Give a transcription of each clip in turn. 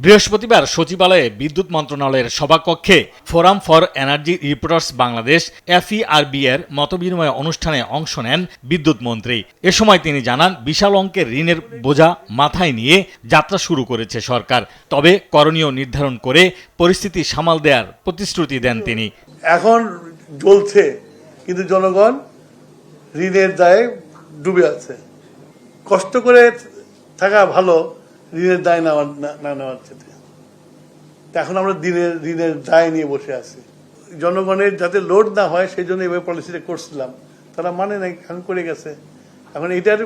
বৃহস্পতিবার সচিবালয়ে বিদ্যুৎ মন্ত্রণালয়ের সভাকক্ষে forum for energy reporters Bangladesh FERB এর মতবিনিময় অনুষ্ঠানে অংশ নেন বিদ্যুৎ মন্ত্রী। এ সময় তিনি জানান, বিশাল অঙ্কের ঋণের বোঝা মাথায় নিয়ে যাত্রা শুরু করেছে সরকার। তবে করণীয় নির্ধারণ করে পরিস্থিতি সামাল দেওয়ার প্রতিশ্রুতি দেন তিনি। এখন জ্বলছে, কিন্তু জনগণ ঋণের দায়ে ডুবে আছে। কষ্ট করে থাকা ভালো ঋণের দায় না নেওয়ার চেয়ে। এখন আমরা ঋণের দায় নিয়ে বসে আছি। জনগণের যাতে লোড না হয় সেই জন্য এভাবে পলিসিটা করছিলাম, তারা মানে নাই, এখন করে গেছে। এখন এটার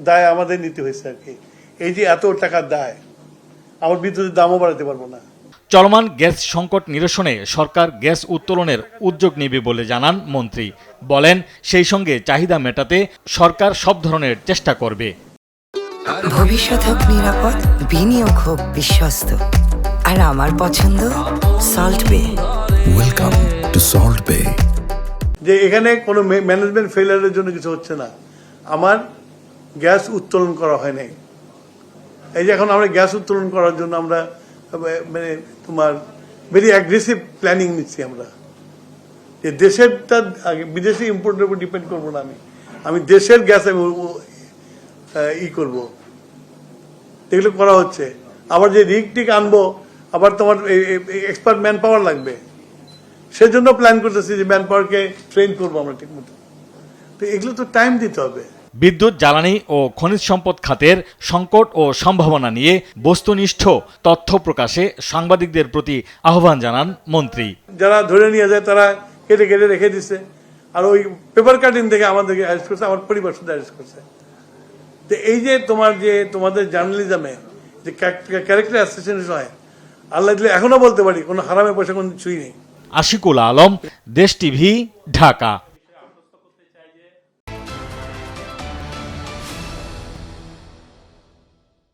দায় আমাদের নিতে হয়েছে আর কি। এই যে এত টাকার দায়, আমার বিদ্যুতের দামও বাড়াতে পারবো না। চলমান গ্যাস সংকট নিরসনে সরকার গ্যাস উত্তোলনের উদ্যোগ নেবে বলে জানান মন্ত্রী। বলেন, সেই সঙ্গে চাহিদা মেটাতে সরকার সব ধরনের চেষ্টা করবে। ভবিষ্যৎ হোক নিরাপদ, বিনিয়োগ হোক বিশ্বস্ত, আর আমার পছন্দ সল্ট বে। ওয়েলকাম টু সল্ট বে। যে এখানে কোনো ম্যানেজমেন্ট ফেলিয়ারের জন্য কিছু হচ্ছে না, আমার গ্যাস উত্তোলন করা হয় নাই। এই যে এখন আমরা গ্যাস উত্তোলন করার জন্য আমরা মানে তোমার ভেরি অ্যাগ্রেসিভ প্ল্যানিং নিচ্ছি আমরা, যে দেশেরটা বিদেশি ইম্পোর্টের উপর ডিপেন্ড করবো না। আমি দেশের গ্যাস আমি করবো, এগুলো করা হচ্ছে। আবার যে রিগ টিক আনবো, আবার তোমার এক্সপার্ট ম্যান পাওয়ার লাগবে, সেজন্য প্ল্যান করতেছি যে ম্যান পাওয়ারকে ট্রেন করবো আমরা ঠিক মতো। তো এগুলো তো টাইম দিতে হবে। বিদ্যুৎ, জ্বালানি ও খনিজ সম্পদ খাতের সংকট ও সম্ভাবনা নিয়ে বস্তুনিষ্ঠ তথ্য প্রকাশে সাংবাদিকদের প্রতি আহ্বান জানান মন্ত্রী। যারা ধরে নিয়ে যায় তারা কেটে কেটে রেখে দিচ্ছে, আর ওই পেপার কাটিং থেকে আমাদেরকে অ্যারেস্ট করছে, আমার পরিবার শুধু অ্যারেস্ট করছে। তো এই যে তোমাদের জার্নালিজমে যে ক্যারেক্টার অ্যাসোসিয়েশন হয়, আল্লাহ দিলে এখনো বলতে পারি কোনো হারামে পয়সা কোনো কিছুই নেই। আশিকুল আলম, দেশ টিভি, ঢাকা।